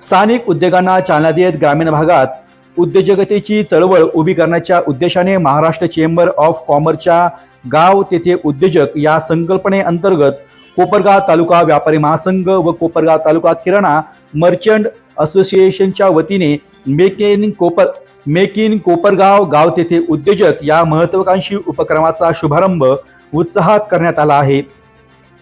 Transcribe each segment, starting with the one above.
स्थानिक उद्योगांना चालना देत ग्रामीण भागात उद्योजकतेची चळवळ उभी करण्याच्या उद्देशाने महाराष्ट्र चेंबर ऑफ कॉमर्सच्या गाव तेथे उद्योजक या संकल्पनेअंतर्गत कोपरगाव तालुका व्यापारी महासंघ व कोपरगाव तालुका किराणा मर्चंट असोसिएशनच्या वतीने मेक इन कोपरगाव गाव तेथे उद्योजक या महत्त्वाकांक्षी उपक्रमाचा शुभारंभ उत्साहात करण्यात आला आहे।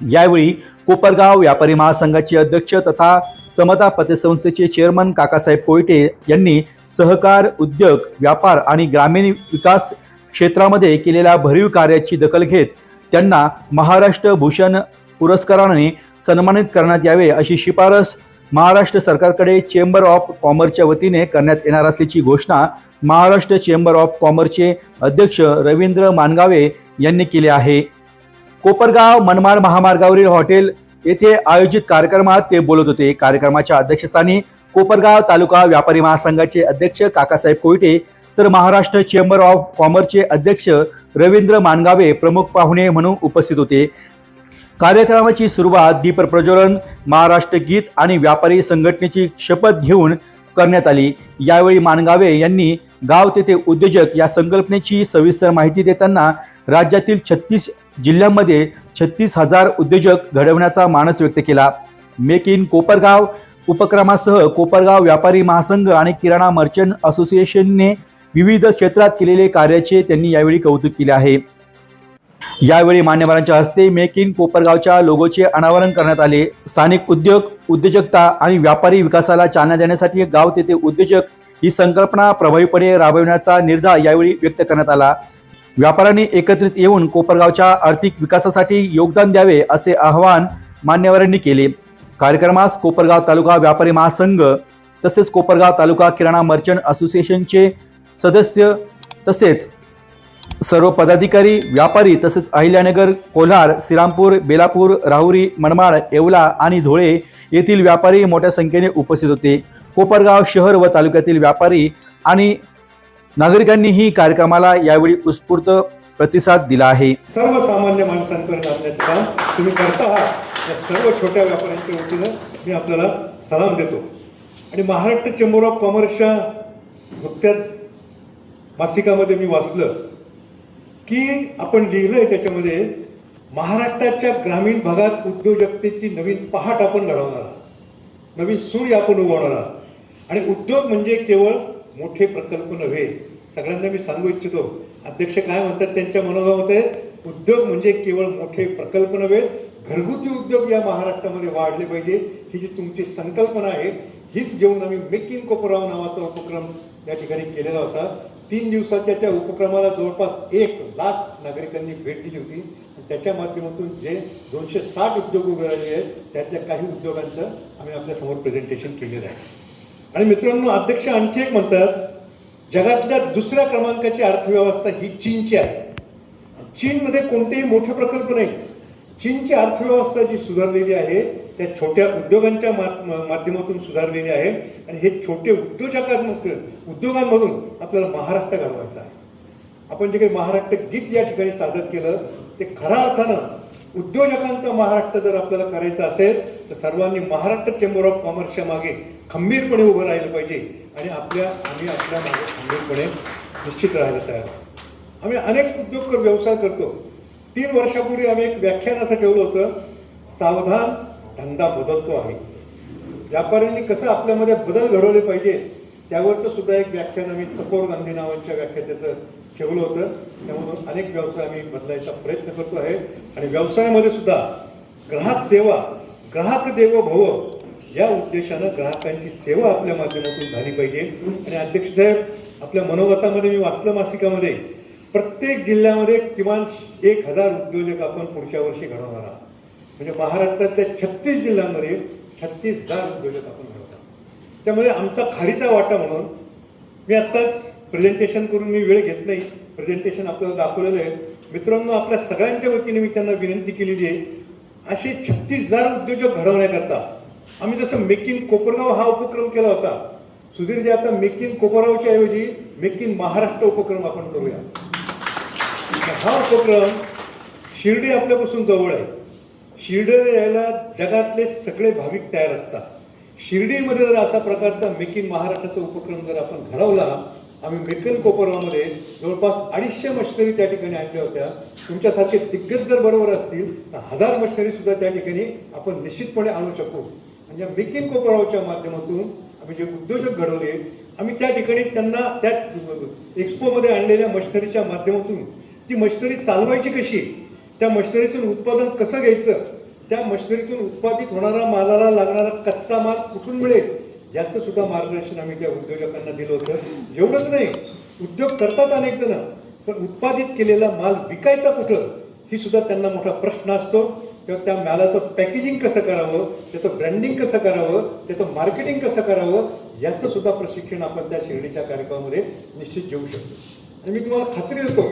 यावेळी कोपरगाव व्यापारी महासंघाचे अध्यक्ष तथा समता पतसंस्थेचे चेअरमन काकासाहेब कोयटे यांनी सहकार, उद्योग, व्यापार आणि ग्रामीण विकास क्षेत्रामध्ये केलेल्या भरीव कार्याची दखल घेत त्यांना महाराष्ट्र भूषण पुरस्काराने सन्मानित करण्यात यावे अशी शिफारस महाराष्ट्र सरकारकडे चेंबर ऑफ कॉमर्सच्या वतीने करण्यात येणार असल्याची घोषणा महाराष्ट्र चेंबर ऑफ कॉमर्सचे अध्यक्ष रवींद्र मानगावे यांनी केली आहे। कोपरगाव मनमाड महामार्गावरील हॉटेल येथे आयोजित कार्यक्रमात ते बोलत होते। कार्यक्रमाच्या अध्यक्षस्थानी कोपरगाव तालुका व्यापारी महासंघाचे अध्यक्ष काकासाहेब कोयटे तर महाराष्ट्र चेंबर ऑफ कॉमर्सचे अध्यक्ष रवींद्र मानगावे प्रमुख पाहुणे म्हणून उपस्थित होते। कार्यक्रमाची सुरुवात दीप प्रज्वलन, महाराष्ट्र गीत आणि व्यापारी संघटनेची शपथ घेऊन करण्यात आली। यावेळी मानगावे यांनी गाव तेथे उद्योजक या संकल्पनेची सविस्तर माहिती देताना राज्यातील 36 जिल्ह्यांमध्ये 36,000 उद्योजक घडवण्याचा मानस व्यक्त केला। मेक इन कोपरगाव उपक्रमासह कोपरगाव व्यापारी महासंघ आणि किराणा मर्चंट असोसिएशनने विविध क्षेत्रात केलेले कार्याचे त्यांनी यावेळी कौतुक केले आहे। यावेळी मान्यवरांच्या हस्ते मेक इन कोपरगावच्या लोगोचे अनावरण करण्यात आले। स्थानिक उद्योग, उद्योजकता आणि व्यापारी विकासाला चालना देण्यासाठी गाव तेथे उद्योजक ही संकल्पना प्रभावीपणे राबविण्याचा निर्धार यावेळी व्यक्त करण्यात आला। व्यापाऱ्यांनी एकत्रित येऊन कोपरगावच्या आर्थिक विकासासाठी योगदान द्यावे असे आवाहन मान्यवरांनी केले। कार्यक्रमास कोपरगाव तालुका व्यापारी महासंघ तसेच कोपरगाव तालुका किराणा मर्चंट असोसिएशनचे सदस्य तसेच सर्व पदाधिकारी, व्यापारी तसेच अहिल्यानगर, कोल्हार, श्रीरामपूर, बेलापूर, राहुरी, मनमाड, येवला आणि धुळे येथील व्यापारी मोठ्या संख्येने उपस्थित होते। कोपरगाव शहर व तालुक्यातील व्यापारी आणि नागरिकांनीही कार्यक्रमाला यावेळी उत्स्फूर्त प्रतिसाद दिला आहे। सर्वसामान्य माणसांपर्यंत आणण्याचे काम तुम्ही करता आहात। या सर्व छोट्या व्यापाऱ्यांच्या वतीनं मी आपल्याला सलाम देतो। आणि महाराष्ट्र चेंबर ऑफ कॉमर्सच्या नुकत्याच मासिकामध्ये मी वाचलं की आपण लिहिलंय त्याच्यामध्ये महाराष्ट्राच्या ग्रामीण भागात उद्योजकतेची नवीन पहाट आपण घडवणार आहात, नवीन सूर्य आपण उगवणार आहात। आणि उद्योग म्हणजे केवळ मोठे प्रकल्प नव्हे। सगळ्यांना मी सांगू इच्छितो, अध्यक्ष काय म्हणतात त्यांच्या मनोभावामध्ये, उद्योग म्हणजे केवळ मोठे प्रकल्प नव्हे, घरगुती उद्योग या महाराष्ट्रामध्ये वाढले पाहिजे ही जी तुमची संकल्पना आहे हीच घेऊन आम्ही मेक इन कोपरगाव नावाचा उपक्रम या ठिकाणी केलेला होता। 3 दिवसाच्या त्या उपक्रमाला जवळपास 1 लाख नागरिकांनी भेट दिली होती। त्याच्या माध्यमातून जे 260 उद्योग उभे राहिले आहेत त्यातल्या काही उद्योगांचं आम्ही आपल्यासमोर प्रेझेंटेशन केलेलं आहे। आणि मित्रांनो, अध्यक्ष आणखी एक म्हणतात, जगातल्या दुसऱ्या क्रमांकाची अर्थव्यवस्था ही चीनची आहे। चीनमध्ये कोणतेही मोठे प्रकल्प नाही। चीनची अर्थव्यवस्था जी सुधारलेली आहे त्या छोट्या उद्योगांच्या माध्यमातून सुधारलेली आहे। आणि हे छोटे उद्योगांमधून आपल्याला महाराष्ट्र घडवायचा आहे। आपण जे काही महाराष्ट्र गीत या ठिकाणी सादर केलं ते खऱ्या अर्थानं उद्योजकांचा महाराष्ट्र जर आपल्याला करायचा असेल तर सर्वांनी महाराष्ट्र चेंबर ऑफ कॉमर्सच्या मागे खंबीरपणे उभं राहिलं पाहिजे। आणि आम्ही आपल्या मागे खंबीरपणे निश्चित राहायला तयार आहोत। आम्ही अनेक उद्योग व्यवसाय करतो। 3 वर्षापूर्वी आम्ही एक व्याख्यान असं ठेवलं होतं, सावधान धंदा बदलतो आहे। व्यापाऱ्यांनी कसं आपल्यामध्ये बदल घडवले पाहिजे त्यावरचं सुद्धा एक व्याख्यान आम्ही चकोर गांधी नावाच्या व्याख्यात्याचं ठेवलं होतं। त्यामधून अनेक व्यवसाय आम्ही बदलायचा प्रयत्न करतो आहे। आणि व्यवसायामध्ये सुद्धा ग्राहक सेवा, ग्राहक देवो भव या उद्देशानं ग्राहकांची सेवा आपल्या माध्यमातून झाली पाहिजे। आणि अध्यक्ष साहेब, आपल्या मनोगतामध्ये मी वाचलं मासिकामध्ये, प्रत्येक जिल्ह्यामध्ये किमान 1000 उद्योजक आपण पुढच्या वर्षी घडवणार आहोत। म्हणजे महाराष्ट्रातल्या 36 जिल्ह्यांमध्ये 36,000 उद्योजक आपण घडवतात। त्यामुळे आमचा खारीचा वाटा म्हणून मी आत्ताच प्रेझेंटेशन करून मी वेळ घेत नाही, प्रेझेंटेशन आपल्याला दाखवलेलं आहे। मित्रांनो, आपल्या सगळ्यांच्या वतीने मी त्यांना विनंती केलेली आहे, असे 36,000 उद्योजक घडवण्याकरता आम्ही जसं मेक इन कोपरगाव हा उपक्रम केला होता, सुधीरजी आता मेक इन कोपरगावच्या ऐवजी मेक इन महाराष्ट्र उपक्रम आपण करूया। हा उपक्रम शिर्डी आपल्यापासून जवळ आहे। शिर्डीला यायला जगातले सगळे भाविक तयार असतात। शिर्डीमध्ये जर असा प्रकारचा मेक इन महाराष्ट्राचा उपक्रम जर आपण घडवला, आम्ही मेकन कोपरगावमध्ये जवळपास 250 मशिनरी त्या ठिकाणी आणल्या होत्या. तुमच्यासारखे दिग्गज जर बरोबर असतील तर 1000 मशिनरी सुद्धा त्या ठिकाणी आपण निश्चितपणे आणू शकू. म्हणजे मेक इन कोपरगावच्या माध्यमातून आम्ही जे उद्योजक घडवले, आम्ही त्या ठिकाणी त्यांना त्या एक्सपोमध्ये आणलेल्या मशिनरीच्या माध्यमातून ती मशिनरी चालवायची कशी, त्या मशिनरीतून उत्पादन कसं घ्यायचं, त्या मशिनरीतून उत्पादित होणारा मालाला लागणारा कच्चा माल कुठून मिळेल याचं सुद्धा मार्गदर्शन आम्ही त्या उद्योजकांना दिलं होतं. एवढंच नाही, उद्योग करतात अनेक जण, पण उत्पादित केलेला माल विकायचा कुठं ही सुद्धा त्यांना मोठा प्रश्न असतो. किंवा त्या मालाचं पॅकेजिंग कसं करावं, त्याचं ब्रँडिंग कसं करावं, त्याचं मार्केटिंग कसं करावं याचं सुद्धा प्रशिक्षण आपण त्या शिर्डीच्या कार्यक्रमामध्ये निश्चित घेऊ शकतो. आणि मी तुम्हाला खात्री देतो,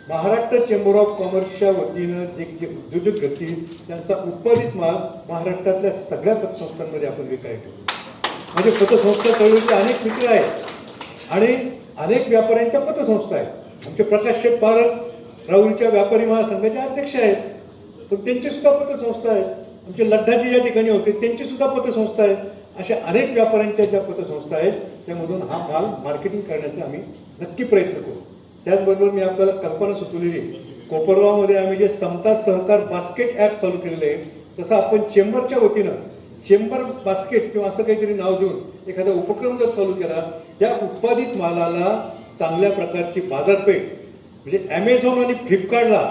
महाराष्ट्र चेंबर ऑफ कॉमर्सच्या वतीनं जे उद्योजक घडतील त्यांचा उत्पादित माल महाराष्ट्रातल्या सगळ्या पतसंस्थांमध्ये आपण विकायचो. म्हणजे पतसंस्था चळवळीचे अनेक मित्र आहेत आणि अनेक व्यापाऱ्यांच्या पतसंस्था आहेत. आमचे प्रकाश शेठ पारख राहुरीच्या व्यापारी महासंघाचे अध्यक्ष आहेत, तर त्यांची सुद्धा पतसंस्था आहेत. आमचे लड्डाजी या ठिकाणी होते, त्यांची सुद्धा पतसंस्था आहेत. अशा अनेक व्यापाऱ्यांच्या ज्या पतसंस्था आहेत त्यामधून हा माल मार्केटिंग करण्याचा आम्ही नक्की प्रयत्न करू. त्याचबरोबर मी आपल्याला कल्पना सुचवलेली, कोपरगावमध्ये आम्ही जे समता सहकार बास्केट ॲप चालू केलेलं आहे, तसं आपण चेंबरच्या वतीनं चेंबर बास्केट किंवा असं काहीतरी नाव देऊन एखादा उपक्रम जर चालू केला, त्या उत्पादित मालाला चांगल्या प्रकारची बाजारपेठ, म्हणजे ॲमेझॉन आणि फ्लिपकार्टला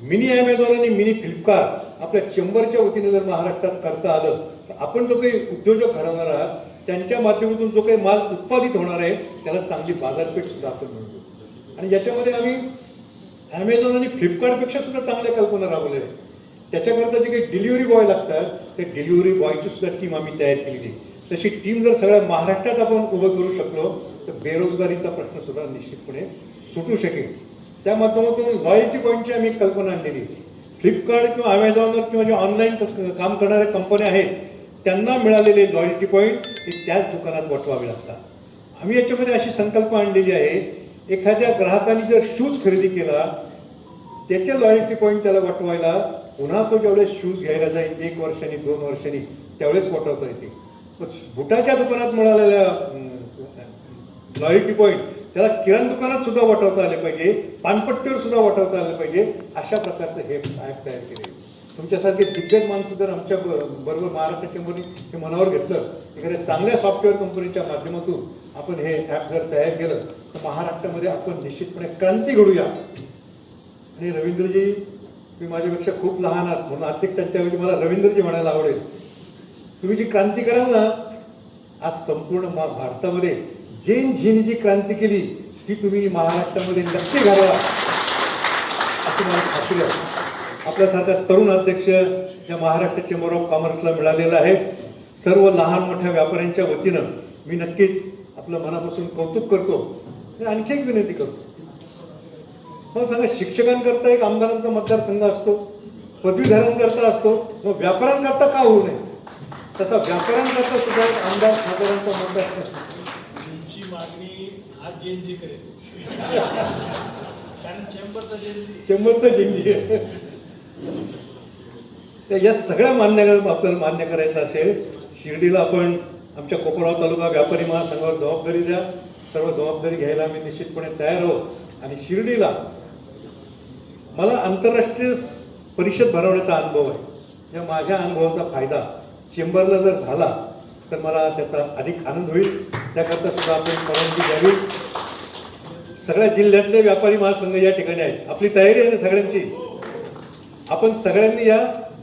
मिनी ॲमेझॉन आणि मिनी फ्लिपकार्ट आपल्या चेंबरच्या वतीने जर महाराष्ट्रात करता आलं तर आपण जो काही उद्योजक घडवणार आहात त्यांच्या माध्यमातून जो काही माल उत्पादित होणार आहे त्याला चांगली बाजारपेठ सुद्धा आपण मिळतो. आणि याच्यामध्ये आम्ही ॲमेझॉन आणि फ्लिपकार्टपेक्षा सुद्धा चांगल्या कल्पना राबवल्या आहेत. त्याच्याकरता जे काही डिलिव्हरी बॉय लागतात ते डिलिव्हरी बॉयची सुद्धा टीम आम्ही तयार केलेली. तशी टीम जर सगळ्या महाराष्ट्रात आपण उभं करू शकलो तर बेरोजगारीचा प्रश्न सुद्धा निश्चितपणे सुटू शकेल. त्या माध्यमातून लॉयल्टी पॉईंटची आम्ही कल्पना आणलेली. फ्लिपकार्ट किंवा अमेझॉनवर किंवा जे ऑनलाईन काम करणाऱ्या कंपन्या आहेत त्यांना मिळालेले लॉयल्टी पॉईंट हे त्याच दुकानात वटवावे लागतात. आम्ही याच्यामध्ये अशी संकल्पना आणलेली आहे, एखाद्या ग्राहकाने जर शूज खरेदी केला त्याचे लॉयल्टी पॉईंट त्याला वटवायला पुन्हा तो ज्यावेळेस शूज घ्यायला जाईल 1 वर्षांनी 2 वर्षांनी त्यावेळेस वटवता येते. पण बुटाच्या दुकानात मिळालेल्या लॉयल्टी पॉईंट त्याला किराणा दुकानात सुद्धा वटवता आले पाहिजे, पानपट्टीवर सुद्धा वटवता आले पाहिजे. अशा प्रकारचं हे ॲप तयार केले. तुमच्यासारखे दिग्गज माणसं जर आमच्या बरोबर महाराष्ट्र चेंबरने हे मनावर घेतलं, एखाद्या चांगल्या सॉफ्टवेअर कंपनीच्या माध्यमातून आपण हे ॲप जर तयार केलं तर महाराष्ट्रामध्ये आपण निश्चितपणे क्रांती घडूया. आणि रवींद्रजी, मी माझ्यापेक्षा खूप लहान आहात म्हणून अध्यक्षांच्या ऐवजी मला रवींद्रजी म्हणायला आवडेल. तुम्ही जी क्रांती कराल ना, आज संपूर्ण भारतामध्ये जैन झीनी जी क्रांती केली ती तुम्ही महाराष्ट्रामध्ये नक्की घडवा अशी मला खात्री आहे. आपल्यासारखा तरुण अध्यक्ष या महाराष्ट्र चेंबर ऑफ कॉमर्सला मिळालेला आहे. सर्व लहान मोठ्या व्यापाऱ्यांच्या वतीनं मी नक्कीच आपलं मनापासून कौतुक करतो आणि आणखी एक विनंती करतो. मग सांगा, शिक्षकांकरता एक आमदारांचा मतदारसंघ असतो, पदवीधरांकरता असतो, मग व्यापाऱ्यांकरता का होऊ नये? तसा व्यापाऱ्यांकरता सुद्धा एक आमदार खासदारांचा मतदारसंघ मागणी आज जेनजी करेल कारण चेंबरचा जेनजी आहे. या सगळ्या आपल्याला मान्य करायचं असेल, शिर्डीला आपण आमच्या कोपरगाव तालुका व्यापारी महासंघावर जबाबदारी द्या. सर्व जबाबदारी घ्यायला आम्ही निश्चितपणे तयार आहोत. आणि शिर्डीला मला आंतरराष्ट्रीय परिषद भरवण्याचा अनुभव आहे. या माझ्या अनुभवाचा फायदा चेंबरला जर झाला तर मला त्याचा अधिक आनंद होईल. त्याकरता सुद्धा आपण परवानगी द्यावी. सगळ्या जिल्ह्यातले व्यापारी महासंघ या ठिकाणी आहेत. आपली तयारी आहे ना सगळ्यांची? आपण सगळ्यांनी या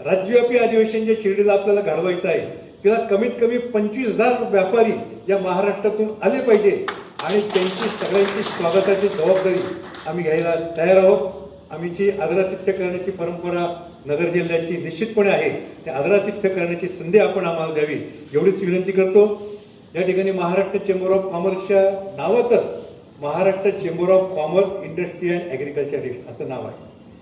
राज्यव्यापी अधिवेशन जे शिर्डीला आपल्याला घडवायचं आहे तिला कमीत कमी 25,000 व्यापारी या महाराष्ट्रातून आले पाहिजे आणि त्यांची सगळ्यांची स्वागताची जबाबदारी आम्ही घ्यायला तयार आहोत. आमची आदरातिथ्य करण्याची परंपरा नगर जिल्ह्याची निश्चितपणे आहे. त्या आदरातिथ्य करण्याची संधी आपण आम्हाला द्यावी एवढीच विनंती करतो. या ठिकाणी महाराष्ट्र चेंबर ऑफ कॉमर्सच्या नावातच Maharashtra chamber of commerce industry and agriculturist असं नाव आहे.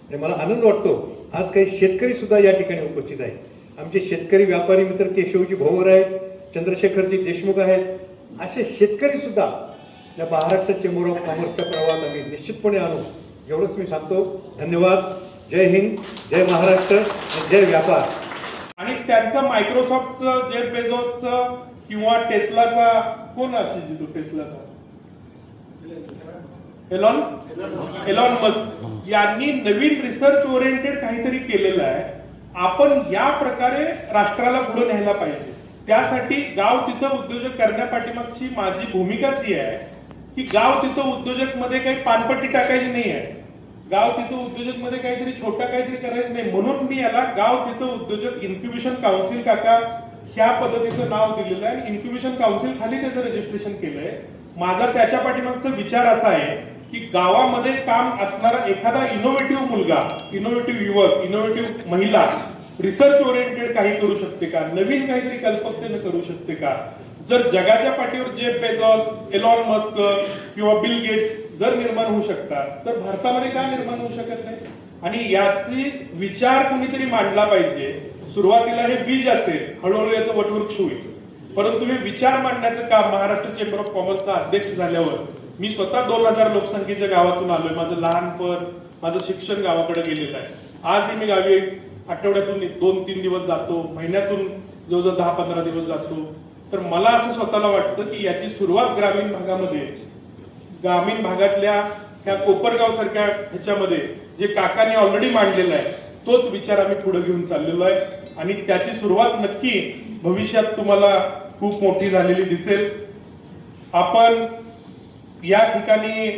आणि मला आनंद वाटतो आज काही शेतकरी सुद्धा या ठिकाणी उपस्थित आहेत. आमचे शेतकरी व्यापारी मित्र केशवजी भोवर आहेत, चंद्रशेखरजी देशमुख आहेत. असे शेतकरी सुद्धा या महाराष्ट्र चेंबर ऑफ कॉमर्सच्या प्रवाहात आम्ही निश्चितपणे आणू एवढंच मी सांगतो. धन्यवाद. जय हिंद, जय महाराष्ट्र आणि जय व्यापार. आणि त्यांचं मायक्रोसॉफ्टचं जेफ बेझोसचं किंवा टेस्लाचा कोण असेल तो टेस्लाचा एलॉन मस्क यांनी नवीन रिसर्च ओरिएंटेड काहीतरी केलेलं आहे. आपण या प्रकारे राष्ट्राला पुढे न्यायला पाहिजे. त्यासाठी गाव तिथं उद्योजक करण्यापाठीमागची माझी भूमिकाच ही आहे की गाव तिथं उद्योजक मध्ये काही पानपट्टी टाकायची नाही आहे. गाव तिथं उद्योजक मध्ये काहीतरी छोटा काहीतरी करायचं नाही. म्हणून मी याला गाव तिथं उद्योजक इन्क्युबेशन काउन्सिल काका ह्या पद्धतीचं नाव दिलेलं आहे. इन्क्युबेशन काउन्सिल खाली त्याचं रजिस्ट्रेशन केलंय. माझा त्याच्या पाठीमागचा विचार असा आहे की गावामध्ये काम असणारा एखादा इनोव्हेटिव्ह मुलगा, इनोव्हेटिव्ह युवक, इनोव्हेटिव्ह महिला रिसर्च ओरिएंटेड काही करू शकते का, नवीन काहीतरी कल्पकतेने करू शकते का. जर जगाच्या पाठीवर जेफ बेझॉस, एलॉन मस्क किंवा बिल गेट्स जर निर्माण होऊ शकतात तर भारतामध्ये का निर्माण होऊ शकत नाही. आणि याची विचार कुणीतरी मांडला पाहिजे. सुरुवातीला हे बीज असेल, हळूहळू याचं वटवृक्ष होईल. परंतु हे विचार मांडण्याचं काम महाराष्ट्र चेंबर ऑफ कॉमर्सचा अध्यक्ष झाल्यावर मी स्वतः 2000 लोकसंख्येच्या गावातून आलोय. माझं लहानपण, माझं शिक्षण गावाकडे गेलेलं आहे. आजही मी गावी आठवड्यातून 2-3 दिवस जातो, महिन्यातून जवळजवळ 10-15 दिवस जातो. तर मला असं स्वतःला वाटतं की याची सुरुवात ग्रामीण भागामध्ये, ग्रामीण भागातल्या ह्या कोपरगाव सारख्या ह्याच्यामध्ये जे काकांनी ऑलरेडी मांडलेला आहे तोच विचार आम्ही पुढे घेऊन चाललेलो आहे. आणि त्याची सुरुवात नक्की भविष्यात तुम्हाला खूप मोठी झालेली दिसेल. आपण या ठिकाणी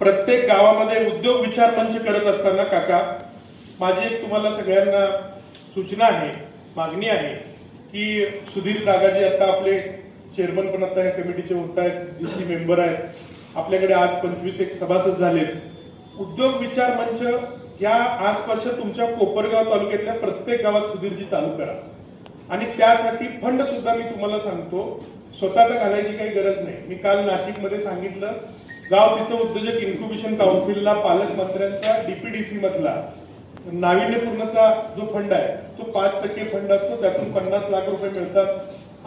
प्रत्येक गावामध्ये उद्योग विचार मंच करत असताना काका माझी एक तुम्हाला सगळ्यांना सूचना आहे, मागणी आहे की सुधीर दादाजी आता आपले चेअरमन पण आता या कमिटीचे होत आहेत, जीसी मेंबर आहेत. आपल्याकडे आज 25 सभासद झालेत. उद्योग विचार मंच या आसपासच्या तुमच्या कोपरगाव तालुक्यातल्या प्रत्येक गावात सुधीरजी चालू करा. आणि त्यासाठी फंड सुद्धा मी तुम्हाला सांगतो स्वतःचा घालायची काही गरज नाही. मी काल नाशिकमध्ये सांगितलं, गाव तिथं उद्योजक इन्क्युबेशन काउन्सिलला पालकमंत्र्यांचा डीपीडीसी मधला नाविन्यपूर्णचा जो फंड आहे तो 5% फंड असतो. त्यातून 50 लाख रुपये मिळतात.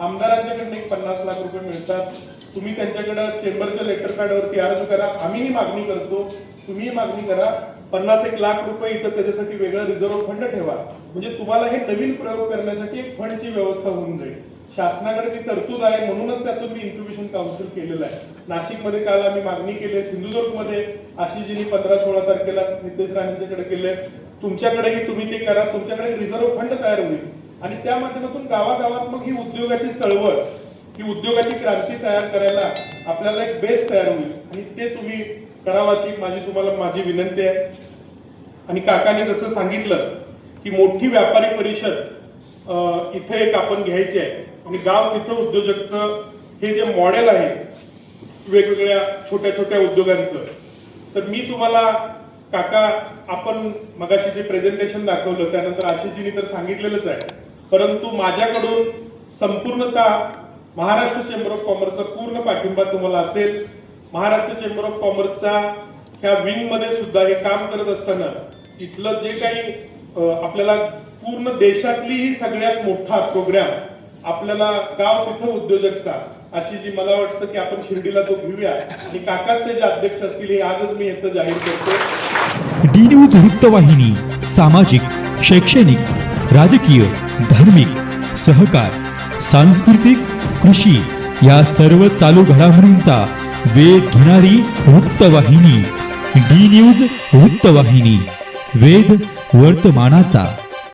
आमदारांच्याकडनं एक 50 लाख रुपये मिळतात. तुम्ही त्यांच्याकडे चेंबरच्या लेटर पॅडवरती अर्ज करा. आम्हीही मागणी करतो, तुम्हीही मागणी करा. 50-1 लाख रुपये इथं त्याच्यासाठी वेगळा रिझर्व्ह फंड ठेवा. म्हणजे तुम्हाला हे नवीन प्रयोग करण्यासाठी एक फंडची व्यवस्था होऊन जाईल. शासनाकडे ती तरतूद आहे, म्हणूनच त्यातून मी इन्क्युबेशन काउन्सिल केलेलं आहे. नाशिकमध्ये काल आम्ही मागणी केली, सिंधुदुर्गमध्ये आशिषजींनी 15-16 तारखेला नितेश राणेंच्याकडे केले. तुमच्याकडेही तुम्ही ते करा. तुमच्याकडे रिझर्व्ह फंड तयार होईल आणि त्या माध्यमातून गावागावात मग ही उद्योगाची चळवळ, ही उद्योगाची क्रांती तयार करायला आपल्याला एक बेस तयार होईल. आणि ते तुम्ही करावं अशी माझी विनंती आहे. आणि काकाने जसं सांगितलं की मोठी व्यापारी परिषद इथे एक आपण घ्यायची आहे आणि गाव तिथं उद्योजकचं हे जे मॉडेल आहे वेगवेगळ्या छोट्या छोट्या उद्योगांचं, तर मी तुम्हाला काका आपण मगाशी जे प्रेझेंटेशन दाखवलं त्यानंतर आशिषजींनी तर सांगितलेलंच आहे, परंतु माझ्याकडून संपूर्णतः महाराष्ट्र चेंबर ऑफ कॉमर्सचा पूर्ण पाठिंबा तुम्हाला असेल. महाराष्ट्र चेंबर ऑफ कॉमर्सच्या ह्या विंग मध्ये सुद्धा हे काम करत असताना इथलं जे काही आपल्याला पूर्ण देशातली ही सगळ्यात मोठा प्रोग्राम आपल्याला गाव तिथं उद्योजकचा अशी जी मला वाटतं की आपण शिर्डीला तो घेऊया आणि काकाच त्याचे अध्यक्ष असतील हे आजच मी इथं जाहीर करतो. डी न्यूज वृत्तवाहिनी सामाजिक, शैक्षणिक, राजकीय, धार्मिक, सहकार, सांस्कृतिक, कृषी या सर्व चालू घडामोडींचा वेध घेणारी वृत्तवाहिनी. डी न्यूज वृत्तवाहिनी, वेध वर्तमानाचा.